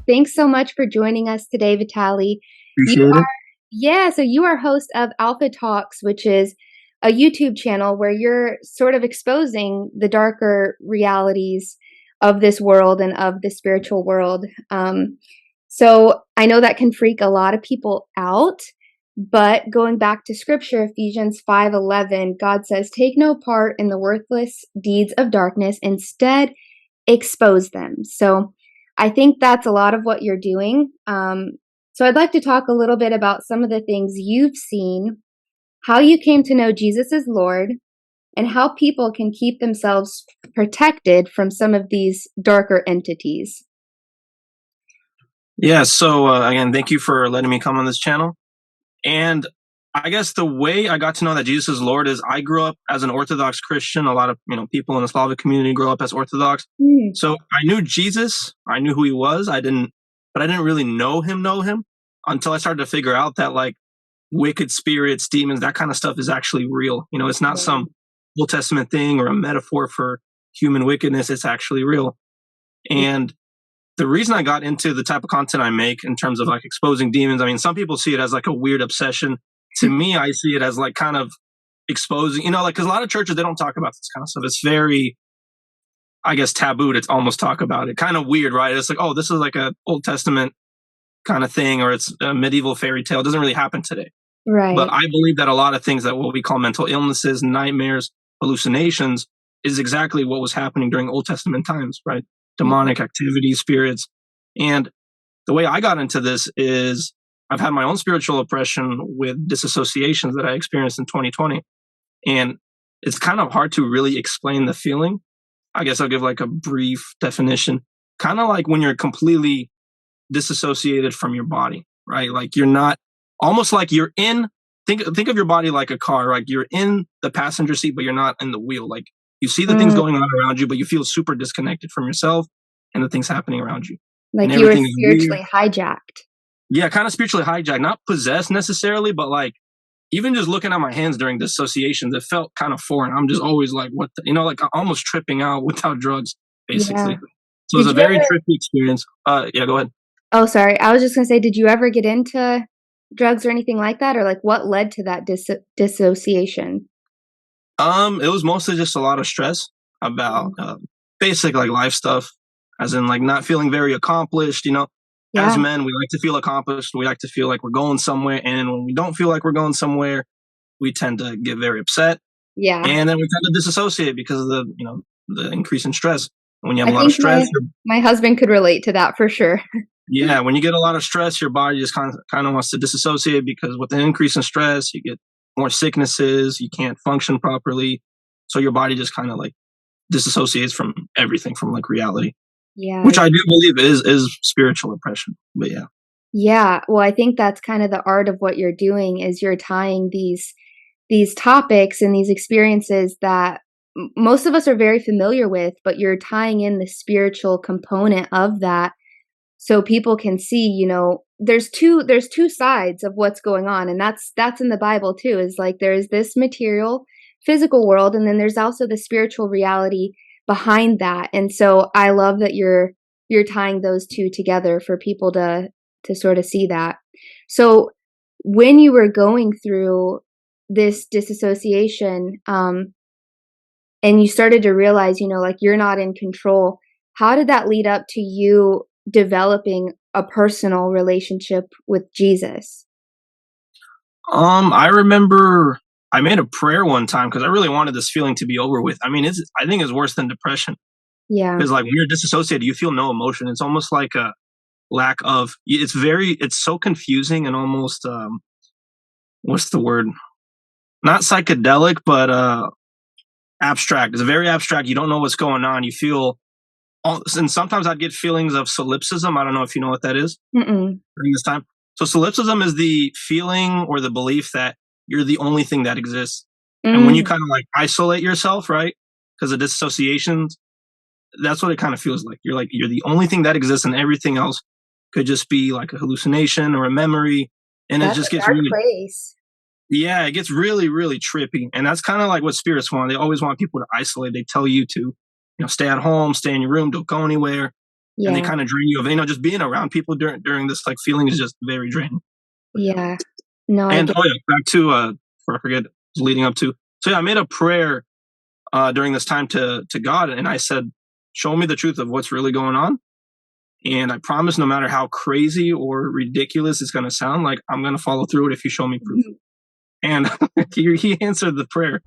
Thanks so much for joining us today, Vitali. You Appreciate are, it. yeah, so you are host of Alpha Talks, which is a YouTube channel where you're sort of exposing the darker realities of this world and of the spiritual world. So I know that can freak a lot of people out, but going back to scripture, Ephesians 5:11, God says, "Take no part in the worthless deeds of darkness, instead expose them." So I think that's a lot of what you're doing. So I'd like to talk a little bit about some of the things you've seen, how you came to know Jesus as Lord, and how people can keep themselves protected from some of these darker entities. Yeah. Again, thank you for letting me come on this channel. And I guess the way I got to know that Jesus is Lord is I grew up as an Orthodox Christian. A lot of people in the Slavic community grow up as Orthodox. Mm, So I knew Jesus. I knew who he was. But I didn't really know him until I started to figure out that like wicked spirits, demons, that kind of stuff is actually real. It's not yeah. some Old Testament thing or a metaphor for human wickedness. It's actually real. And the reason I got into the type of content I make in terms of like exposing demons, I mean, some people see it as like a weird obsession. To me, I see it as like kind of exposing, like, because a lot of churches, they don't talk about this kind of stuff. It's very, I guess, taboo to almost talk about it. Kind of weird, right? It's like, oh, this is like a Old Testament kind of thing, or it's a medieval fairy tale. It doesn't really happen today. But Right. I believe that a lot of things that what we call mental illnesses, nightmares, hallucinations is exactly what was happening during Old Testament times, right? Yeah. Demonic activity, spirits. And the way I got into this is I've had my own spiritual oppression with disassociations that I experienced in 2020. And it's kind of hard to really explain the feeling. I guess I'll give like a brief definition. Kind of like when you're completely disassociated from your body, right? Like you're not, almost like you're in, think of your body like a car, like you're in the passenger seat, but you're not in the wheel. Like you see the things Mm, going on around you, but you feel super disconnected from yourself and the things happening around you. And like you were everything is weird. spiritually hijacked. Yeah, kind of spiritually hijacked, not possessed necessarily, but like even just looking at my hands during dissociations, it felt kind of foreign. I'm just always like, what the, like almost tripping out without drugs, basically. Yeah. So it was Did a you very ever? trippy experience. Yeah, go ahead. Oh, sorry. I was just gonna say, did you ever get into drugs or anything like that, or like what led to that dissociation? It was mostly just a lot of stress about Mm. basic like life stuff, as in like not feeling very accomplished. As Yeah. men, we like to feel accomplished. We like to feel like we're going somewhere, and when we don't feel like we're going somewhere, we tend to get very upset, Yeah. and then we tend to disassociate because of the increase in stress. When you have I a lot of think stress, my husband could relate to that for sure. yeah, when you get a lot of stress, your body just kind of wants to disassociate because with the increase in stress, you get more sicknesses, you can't function properly. So your body just kind of like disassociates from everything, from like reality, Yeah. which I do believe is spiritual oppression. But yeah. Yeah. Well, I think that's kind of the art of what you're doing is you're tying these topics and these experiences that most of us are very familiar with, but you're tying in the spiritual component of that so people can see, there's two sides of what's going on, and that's in the Bible too, is like there's this material physical world, and then there's also the spiritual reality behind that. And so I love that you're tying those two together for people to sort of see that. So when you were going through this disassociation, and you started to realize, like you're not in control, how did that lead up to you developing a personal relationship with Jesus? I remember I made a prayer one time because I really wanted this feeling to be over with. I mean, I think it's worse than depression Yeah. because like when you're disassociated, you feel no emotion. It's almost like a lack of. It's so confusing and almost what's the word? Not psychedelic, but abstract. It's very abstract. You don't know what's going on. You feel, and sometimes I'd get feelings of solipsism. I don't know if you know what that is Mm-mm. during this time. So solipsism is the feeling or the belief that you're the only thing that exists. And when you Mm. kind of like isolate yourself, right? Because of dissociations, that's what it kind of feels like. You're the only thing that exists, and everything else could just be like a hallucination or a memory. And it That's just a gets dark really, place. yeah, it gets really, really trippy. And that's kind of like what spirits want. They always want people to isolate. They tell you to, stay at home, stay in your room, don't go anywhere. and they Yeah. kind of drain you of, just being around people during this like feeling is just very draining. Yeah. No, I And get. oh yeah, back to before I forget, leading up to, so yeah, I made a prayer during this time to God, and I said, show me the truth of what's really going on. And I promise, no matter how crazy or ridiculous it's going to sound, like I'm going to follow through it if you show me proof. Mhm. And he answered the prayer.